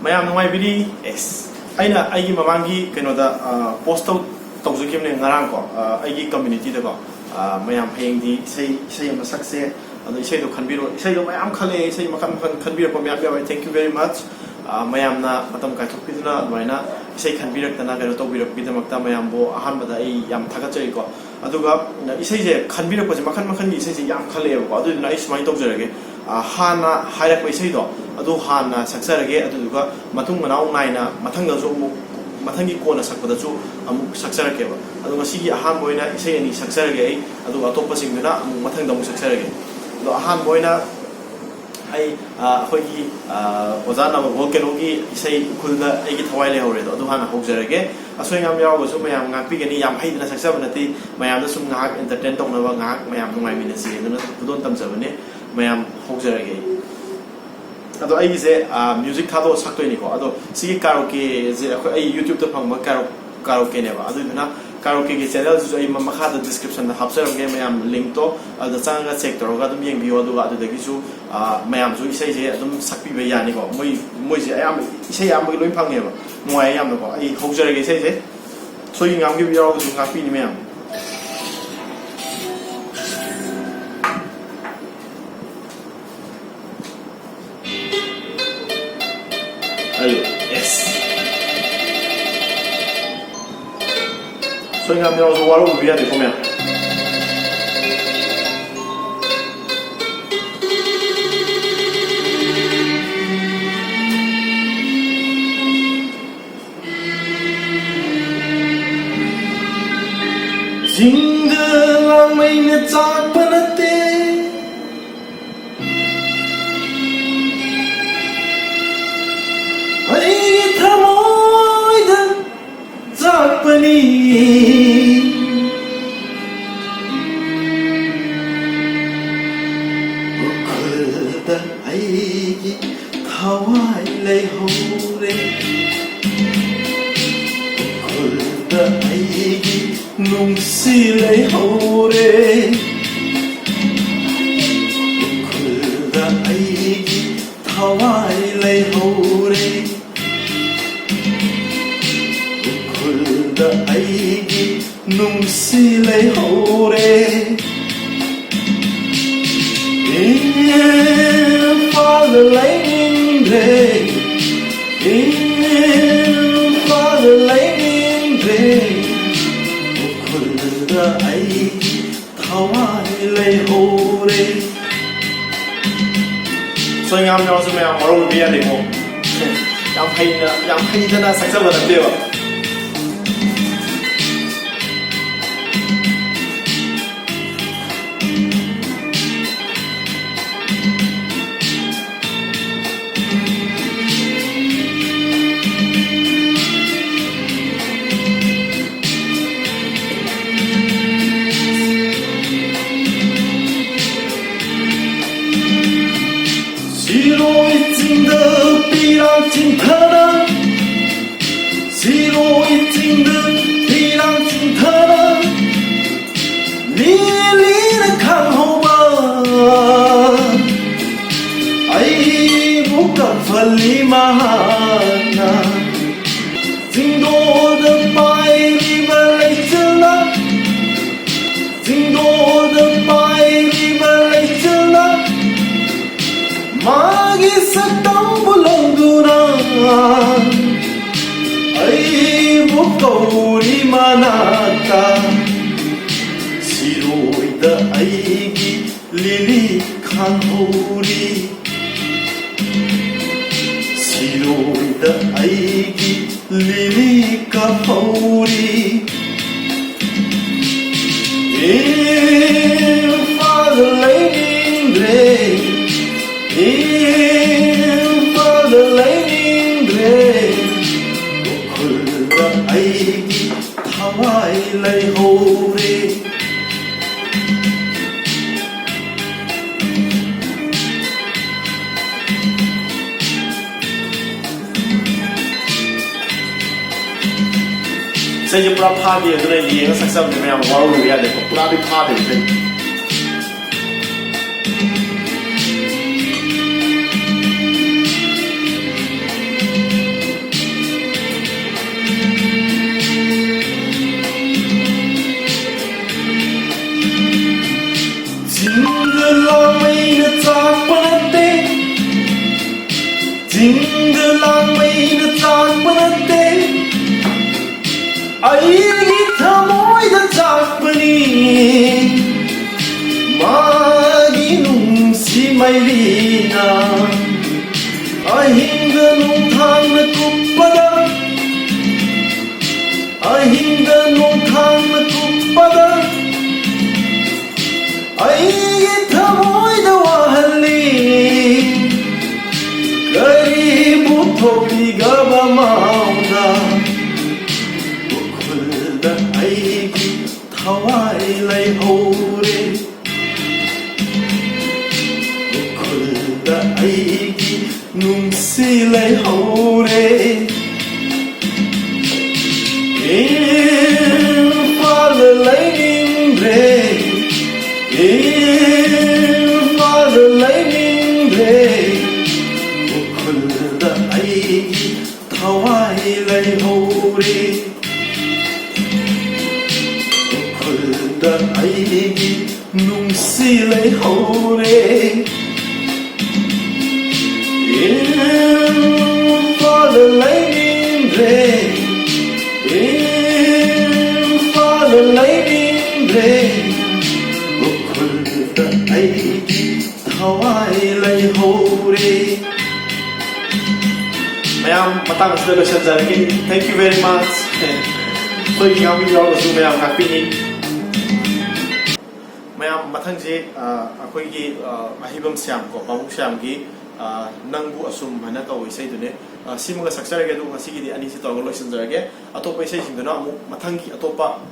mayam nungai biri es aina aigi mamangi kenoda post tawjukimne ngarang ko aigi community da ko mayam hayengdi sei ma sakse ado isei do khanbiro isei do mayam khale isei makam khanbiro ko mayam ya thank you very much mayam na matam kai thokpiduna noina isei khanbirak tana garo tobirak bidamakta mayam bo ahan bada ai yam thagachai ko aduga isei je khanbirak ko makhan makhan isei je yam khale ko adu na ismai tawjarage hana hairak ko isei do adu hana saksarage aduga matung manau naina mathang da zo mu matangi kona sakpada chu amu saksarage ba aduga sigi ahan boina isei ani saksarage aduga topa singna amu mathang da mu saksarage do ahan boina ai hoigi ozana ba volcanogi isei khulda aigi thawai leihowrea do adu hana hokjarage asoi ngam yaw ba su mayam ngakpi gani yam haidna saksaba nati mayam da sum ngak entertain tong na ba ngak mayam nungai mina si duna budon tamjabane mayam hokjarage ado ai se music thado saktoi ni ko ado sigi karaoke je ai youtube to phangma karaoke ne ba adu na karaoke ke channel ju ai makha da description da hapsaram ge mayam link to ado changa check toro ga dum yeng bio adu adu da gi su mayam ju isai je adum sakpi ba yani ko moi je ayam isai am gi loi phang ne ba moi ayam ko ai hokjare ge isai je soi ngam gi bio ju ngakpi ni mayam ayo yes所以俺们要是玩了5遍的后面。情的浪漫的扎不了的，爱他爱的扎不你。eige thawai leihowrea Ukhul eige nungsi leihowrea Ukhul eige thawai leihowrea Ukhul eige nungsi leihowrea the lightning day, for the lightning day. Ukhul eige thawai leihowrea. So ngam yo su mayam maro biya de ko. Yam phai na saksa ba de ba. Tin thana zero iting de pirang tin thana li na khang ho ba ai bu ka phali mahana ting do de pai river lake chana ting do de pai river lake chana magi satang bulong duna ai bukauri manata siroi da aigi lili khanhori siroi da aigi lili kaphori for the lightning day for the lightning day Ukhul eige thawai leihowrea Say you pura pha de dre yeng saksam de mayam waru ya de pura bi pha de se ꯑꯍꯤꯡꯗ ꯂꯥꯡꯃꯩꯅ ꯆꯥꯛꯄ ꯅꯠꯇꯦ ꯑꯩꯒꯤ ꯊꯃꯣꯏꯗ ꯆꯥꯛꯄꯅꯤ ꯃꯥꯒꯤ ꯅꯨꯡꯁꯤ ꯃꯩꯔꯤꯅ ꯑꯍꯤꯡꯗ ꯅꯣꯡꯊꯥꯡꯅ ꯀꯨꯞꯄꯗ ꯑꯍꯤꯡꯗ ꯅꯣꯡꯊꯥꯡꯅ ꯀꯨꯞꯄꯗ ꯑꯩꯒꯤ ꯊꯃꯣꯏꯗ ꯋꯥꯍꯜꯂꯤ ꯀꯔꯤꯕꯨ ꯊꯣꯛꯂꯤꯒꯕ ꯃꯥꯎꯗ ꯎꯈꯨꯜꯗ ꯑꯩꯒꯤ ꯊꯋꯥꯏ ꯂꯩꯍꯧꯔꯦ ꯎꯈꯨꯜꯗ ꯑꯩꯒꯤ ꯅꯨꯡꯁꯤ ꯂꯩꯍꯧꯔꯦ ꯏꯝꯐꯥꯜꯗ ꯂꯩꯅꯤꯡꯗ꯭ꯔꯦ ꯏꯝꯐꯥꯜꯗ ꯂꯩꯅꯤꯡꯗ꯭ꯔꯦ 우쿨다 아이기 thawai leihowrea 우쿨다 아이기 nungsi leihowrea 임파를 leihindre 임파를 leihindre 우쿨다 아이기 thawai leihowrea Mayam matang sa lotion jarake. Thank you very much. So yung video ko so mayam happy ni. Mayam matang je akoi gi ahibam siam ko pamuk siam gi nangbu asum hana to isai dune simuga saksar ge du ngasi gi ani si to lotion jarake atopa isai sing duna amu matang gi atopa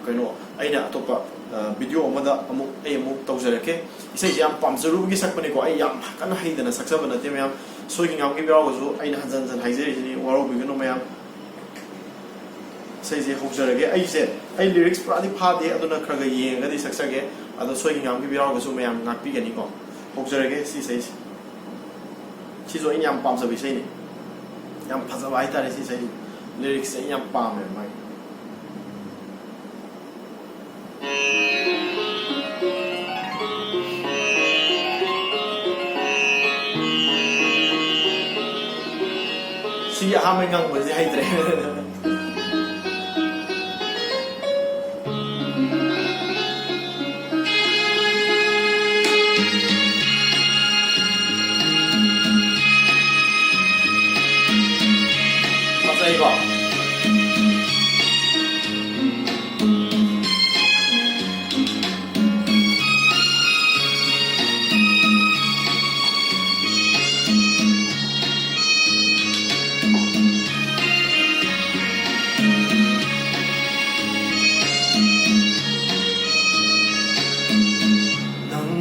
kaino aina atopa video amada amu ai amu tawjarake isai jam pamzaru gi sakpani ko ai yam kana haidana saksabana te mayam 소기 감기 배워가지고 아이는 한잔 하이제리니 와로 비교는 뭐야 세제 혹자르게 아이제 아이 리릭스 프라디 파디 아도나 크라가 이행가디 삭삭게 아도 소기 감기 배워가지고 뭐야 낙비게니고 혹자르게 시세시 시조 인양 빰서 비세니 양 파자 와이타리 시세 리릭스 인양 빰에 마이 Si hamen ngang besi haitre. Masa iba.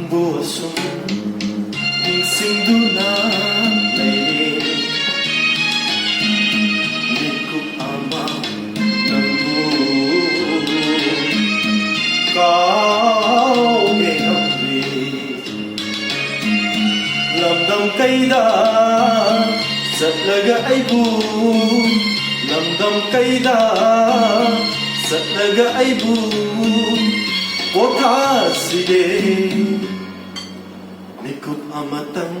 Buasum singduna lay nikuk ama nangbu kau enamri lamdam kaida satlaga aibu lamdam kaida satlaga aibu kotha side Ikut amatang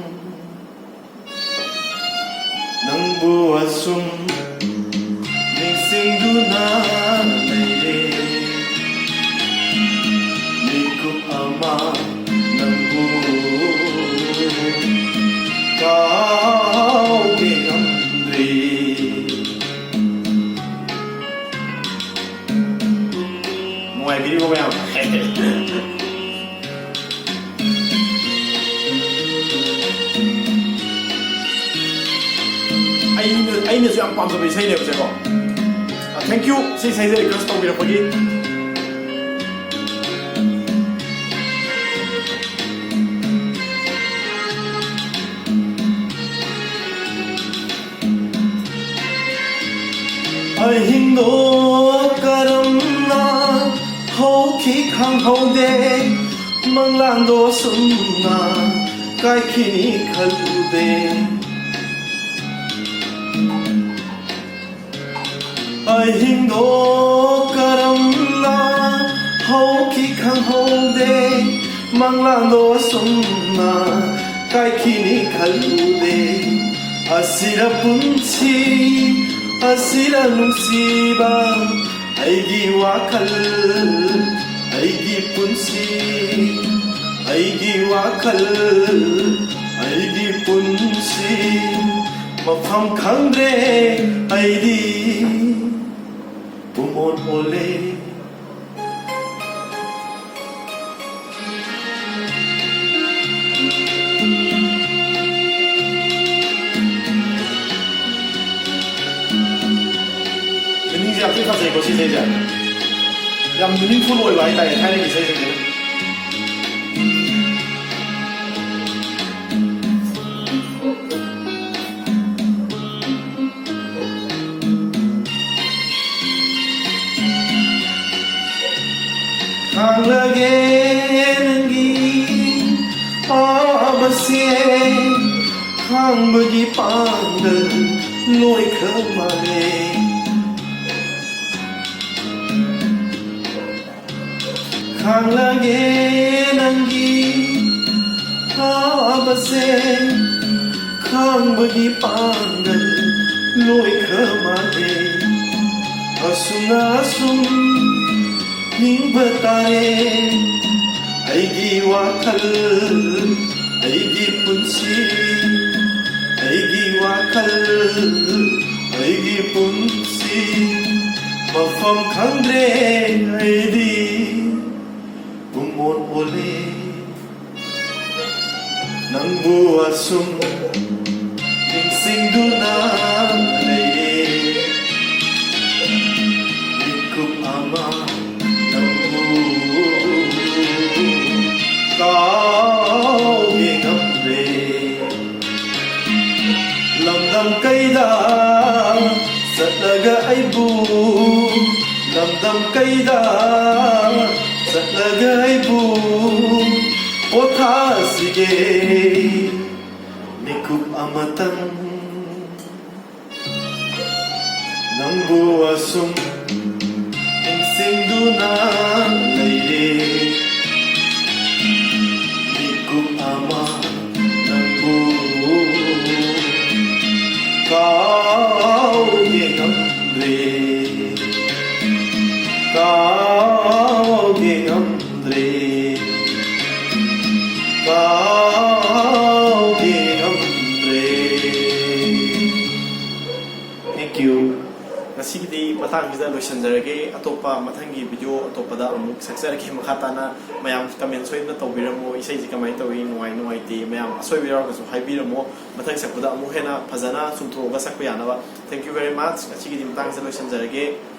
ng buwasum Ningsing duna layre Ikut ama ng Kau ginamdri Mulai bili mo ba yan? 아이는 좀 빰서 비 세이네 보세요. Thank you. 시 세이제 리퀘스트 오기로 보기. 아이도 까름나 호키 강호대 망랑도 숨나 까이키니 칼부대 아힘도 까람나 호키 강호대 망랑도 숨나 까이키니 칼부대 Asira punsi asira nungsiba aigi wakal aigi punsi aigi wakal aigi punsi mafam khangre aidi umon ole Yang kita saya kau sih saja, yang meaningful oleh bayi tadi, saya ni saya ni. Kang lagi nengi, abasye, kang bagi pandang, loi kemari. Kang lagi nangi abase kang bagi pandan loi kemare asung asung ning betare aigi wakal aigi punsi aigi wakal aigi punsi mafam khangre aidi umon ole nang buasum ning singduna leye ikup ama nang bu kau gingamre lamdam kaida satlaga aibu lamdam kaida satlagai bu othasige nikup amatan nangbu asum singduna laye nikup ama nangbu kau yengamre kau yengamre kau yengamre. Thank you. Nasigidi matang kita loisanjarage atopa mathangi video atopada amuk saksarage makhatana mayam comment soina tawbiramo isai ji kamai tawi nuai nuai ti mayam asoi biraw kaso haibiramo mathang sakpada amu hena phajana sumthroga sakpa yanaba. Thank you very much. Nasigidi matang sa loisanjarage.